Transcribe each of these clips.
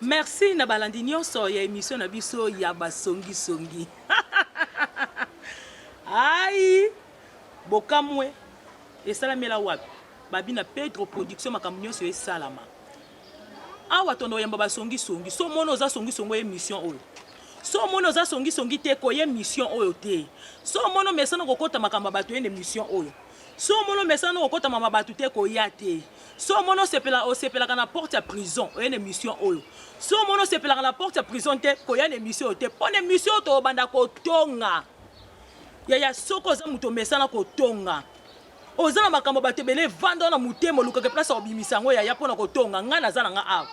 Merci na balandi nyonso ya émission na biso ya basongi songi. Aïe, bokamwe esalamela wapi babina Pedro production makambo nyonso esalama. Awa tondo yamba basongi songi so mono za songi songo émission oyo. So mono za songi songi te ko émission oyo te. So mono mesana kokota makambo bato ene émission oyo. So mono mesana kokota mama bato te ko ya te. So mono sepela o sepela kana porte à prison ene émission oyo. So mono sepela kana porte à prison te ko ya émission te. Pone émission to banda ko tonga. Ya soko za muto mesana ko tonga. Ozana makambo batebele vanda na mutemo lukake place obimisango ya pona ko tonga ngana zana nga awa.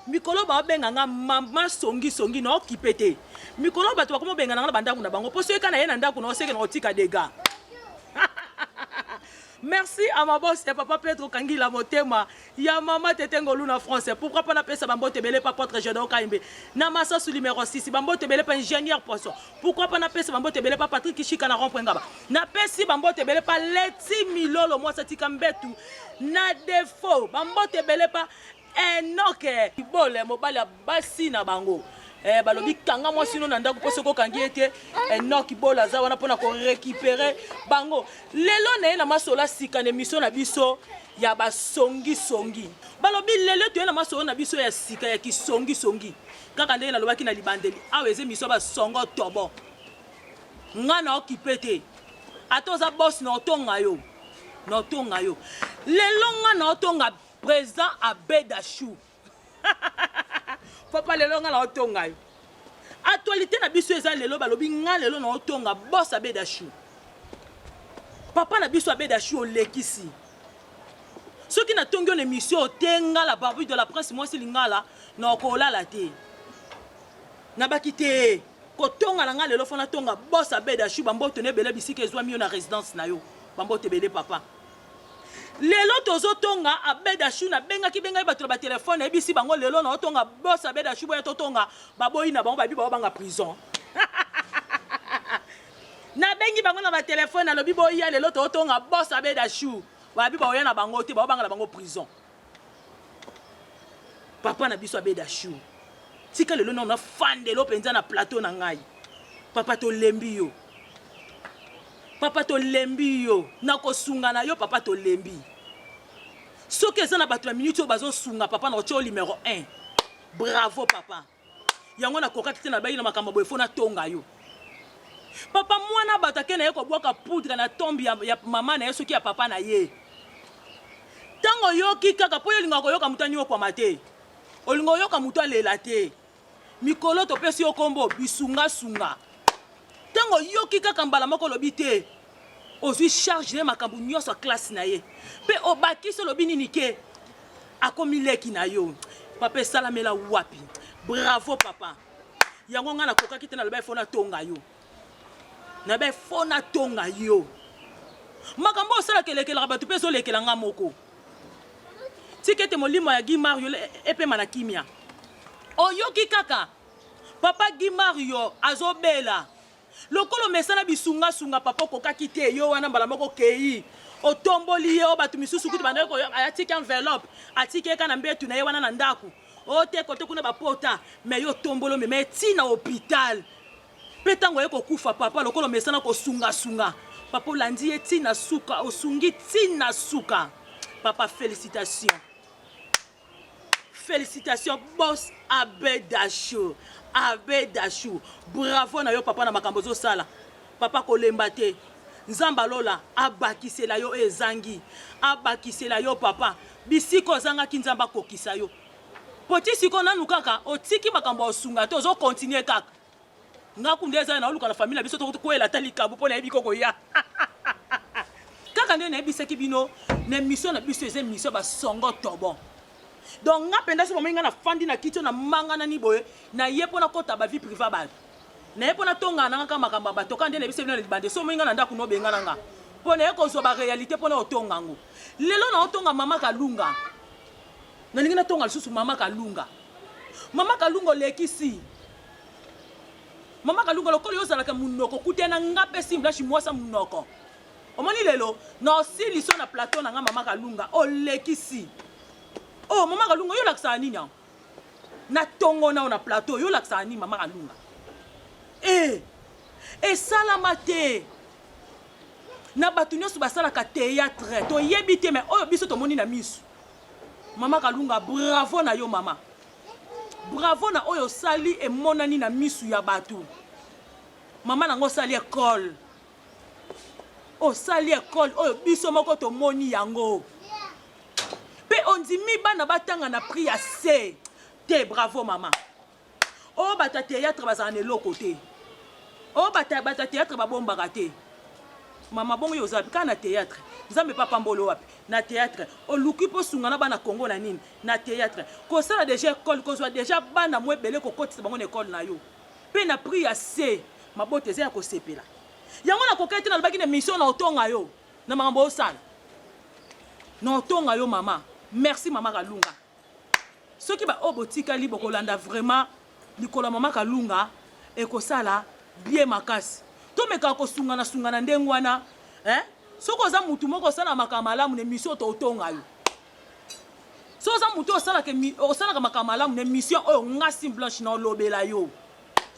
Mikolo ba benga nga mama songi songi na okipete. Mikolo bato bakomo benga na bandaku na bango poso ekana yena ndaku na oseke na otika dega. Merci à ma boss et papa Pedro Kangila Motema. Ya maman Tetengo Luna français. Pourquoi pas n'appeler ça Bambo Tebele pas porte Gédon Kaimbe. Namasa sous numéro 6. Bambo Tebele pas ingénieur poisson. Pourquoi pas n'appeler ça Bambo Tebele pas Patrick Kishika na rond.ngaba. N'appelle si Bambo Tebele pas Leti Milolo moi ça tikambetu. Na défaut. Bambo Tebele pas Enoke. Bole mobile basi na bango. Balobi kanga moi sinon nanda ko poso ko kangi ete Enoki bola za wana pona ko récupérer bango lelo na na masola sika na émission na biso ya ba songi songi balobi lelo to na masola na biso ya sika ya ki songi songi kaka ndenge na lobaki na libandeli aweze miso ba songo tobo ngana okipete atoza boss na otonga yo lelo ngana otonga président Abedachou. Papa lelo nga na otonga yo. Actualité na biso eza lelo balobi nga lelo na otonga boss Abedachou. Papa na biso Abedachou lekisi. Soki na tongi on émission otenga la barbu de la presse moi si lingala na okola la te. Na bakite ko tonga na nga lelo fona tonga boss Abedachou bambo tene bele bisika ezwa mio na résidence na yo. Bambo te bele papa. Lelo tozo tonga Abedachou na benga ki benga bato ba téléphone e bisi bango lelo na tonga boss Abedachou boya to tonga baboyi na bango babi ba banga prison. Na bengi bango na ba téléphone na lobi boya lelo to tonga boss Abedachou babi ba oya na bango te ba banga na bango prison. Papa na biso Abedachou. Tika lelo na fande lo penza na plateau na ngai. Papa to lembi yo. Papa to lembi yo na ko sunga na yo papa to lembi. Soki eza na bato la minute bazo sunga papa na ocho numéro 1. Bravo papa. Yango na kokati te na bayi na makambo boye fona tonga yo. Papa mwana bato ke na ye ko bwaka poudre na tombi ya mama na ye soki ya papa na ye. Tango yoki kaka po yo linga ko yoka mutani yo kwa mate. Olingo yoka mutu alela te. Mikolo to pesi yo kombo bisunga sunga. Tango yoki kaka mbala moko lobi te ozwi charge de makambo nyonso classe na ye pe obaki so lobi nini ke akomi leki na yo papa salamela wapi bravo papa yango nga na kokaki te na lobi fona tonga yo na be fona tonga yo makambo osala kelekela bato pe so lekela nga moko tikete molimo ya Guy Mario epe mana kimia oyoki kaka papa Guy Mario azobela lokolo mesana bisunga sunga papa kokaki te yo wana mbala moko kei otomboli ye o batu misusu kuti bandeko atiki enveloppe atiki kana mbetu na ye wana na ndaku o te kote kuna bapota me yo tombolo me tina hôpital petango ye kokufa papa lokolo mesana ko sunga sunga papa landi ye tina suka osungi tina suka papa félicitations. Félicitations boss Abedachou. Abedachou. Bravo na yo papa na makambo zo sala. Papa kolemba te. Nzamba lola abakisela yo ezangi. Abakisela yo papa. Bisiko zanga kinzamba kokisa yo. Poti siko nanu kaka otiki makambo osunga te ozo continuer kaka. Ngakundeza na oluka na famille biso to ko ela talika bo na ebiko ko ya. Kaka ndene na ebiseki bino na mission na biso eze mission ba songo tobo. Donc nga penda so mominga na fandi na kito na manga na ni boye na yepo na kota ba vie privée ba na yepo na tonga na nga makamba ba toka ndene bise bino libande so mominga na ndako no benga na nga pona ye konso ba réalité pona otonga ngo lelo na otonga mama Kalunga na ninga na tonga lisusu mama Kalunga lekisi mama Kalunga lokolo yozala ka munoko kutena nga pesi mlashi mwasa munoko omoni lelo na osili so na plateau na nga mama Kalunga o lekisi. Oh, maman Kalunga, yo laksa nini? na tongo na na plateau yo lakisa ni mama Kalunga esalama te na bato nyonso basalaka théâtre toyebi te mais oyo biso tomoni na misu mama Kalunga bravo na yo mama bravo na oyo sali emonani na misu ya bato mama nango sali école osali école oyo biso moko tomoni yango pe ondimi bana batanga na prix ya C te bravo mama o bata théâtre bazana na eloko te o bata théâtre babombaka te mama bongo yo ozabi kaka na théâtre nzambe papa mbolo wapi na théâtre oluki mpo sunga na bana Congo na nini na théâtre kosala déjà école kozwa déjà bana mo ebele kokotisa bango na école na yo mpe na prix ya C mabote eza ya kosepela yango na kokei te nalobaki na mission na otonga yo na makambo osala na otonga yo mama merci mama Kalunga soki baoyo botikali bokolanda vraiment likolo ya mama Kalunga ekosala bien makasi tomekaka kosungana ndenge wana soki oza mutu moko osala makambo malamu na émission totonga yo soki oza mutu osalaka makambo malamu na émission oyo ngasi blanche na olobela yo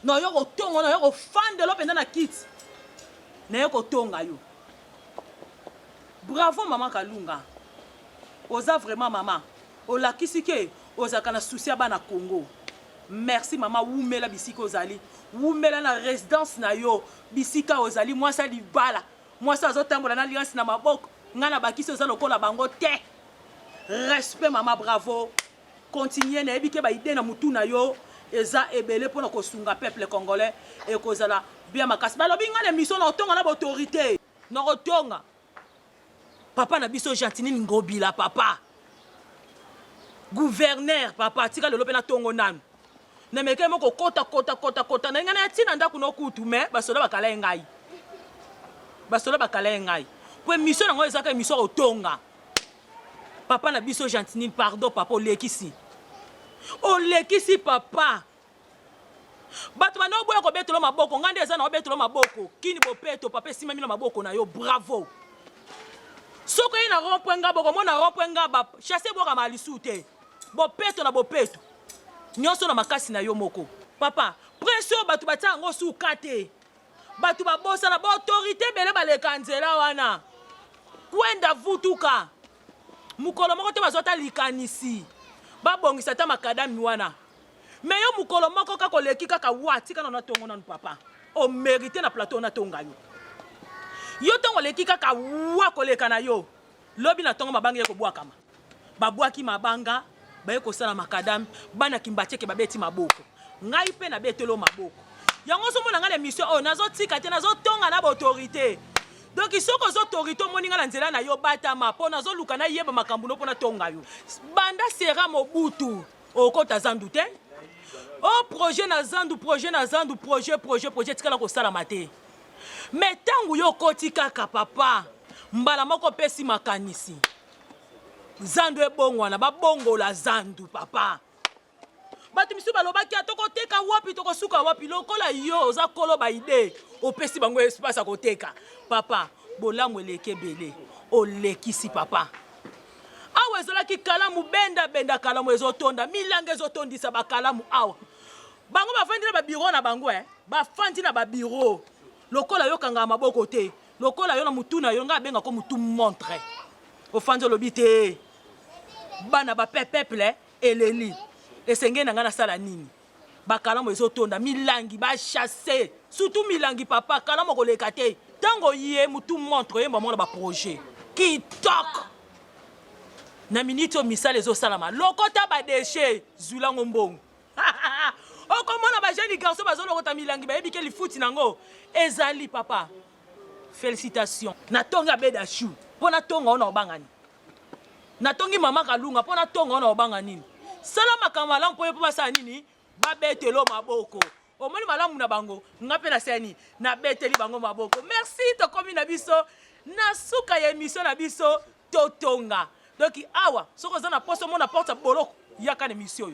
na yo kotonga na yo kofandela mpenza na kiti na yo kotonga yo bravo mama Kalunga oza vraiment mama olakisi ke ozalaka na susi ya bana Congo merci mama wumela bisika ozali wumela na résidence na yo bisika ozali mwasi libala mwasi azotambola na alliance na maboko nga na bakisi oza lokola bango te respect mama bravo continue na yebi ke baide na mutu na yo eza ebele mpona kosunga peuple congolais ekozala bien makasi balobi nga na émission na otonga na baautorité na kotonga papa na biso Gentini Ngobila papa gouverneur papa tika lelo pe na tongo nanu na meke moko kota na ngana tina ndaku no kutu me basola bakala ngai po émission nango ezaka émission otonga papa na biso Gentini pardon papa olekisi papa bato bana oboya kobetelo maboko ngande eza na obetelo maboko kini bopeto papa simami na maboko na yo bravo soko ye na rompwenga boko mona rompwenga ba chasse boka malisu te bopeto na bopeto nyonso na makasi na yo moko papa pression bato batia yango suka te bato babosana ba autorité bele baleka nzela wana kwenda vutuka mukolo moko te bazota likanisi babongisa ta makadami wana me yo mukolo moko kaka oleki kaka wati kana na tongo nanu papa o mérité na plateau na tonga yo tongo leki kaka wa koleka na yo lobi na tongo mabanga yeko bwakama babwaki mabanga baye kosala makadami bana kimbatieke babeti maboko ngai pe na betelo maboko yango so mona nga na mission oyo nazotika te nazotonga na baautorité donc soko ozo autorité omoninga na nzela na yo batama mpo nazoluka na yeba makambo no mpo na tonga yo banda sera mobutu okota zandu te o projet na zandu projet tikala kosalama te me ntango yo okoti kaka papa mbala moko pesi makanisi zandu ebongwana babongola zandu papa bato misu balobaki tokoteka wapi tokosuka wapi lokola yo oza kolo baide opesi bango espace ya koteka papa bolamu eleki ebele olekisi papa awa ezalaki kalamu benda kalamu ezotonda milanga ezotondisa bakalamu awa bango bafandi na babiro na bango bafandi na babiro lokola yo kanga maboko te lokola yo na mutu na yo nga benga ko mutu montre ofandi olobi te bana ba peuple eleli esenge na nga na sala nini bakalamu ezotonda milangi ba chasser surtout milangi papa kalamu koleka te tango ye mutu montre ye mama na ba projet kitoko na minute o misala ezosalama lokota ba déchet zulango mbongo okomona ba jeune garçon bazolokota milangi bayebi ke lifuti nango ezali papa félicitations natonga beda chou mpo natonga ona obangani natongi mama Kalunga mpo natonga ona obanga nini sala makambo malamu mpo ye mpo basala nini babetelo maboko omoni malamu na bango nga mpe na seni nabeteli bango maboko merci tokomi na biso na suka ya émission na biso totonga donc awa soki oza na poso omona porte boloko yaka na émission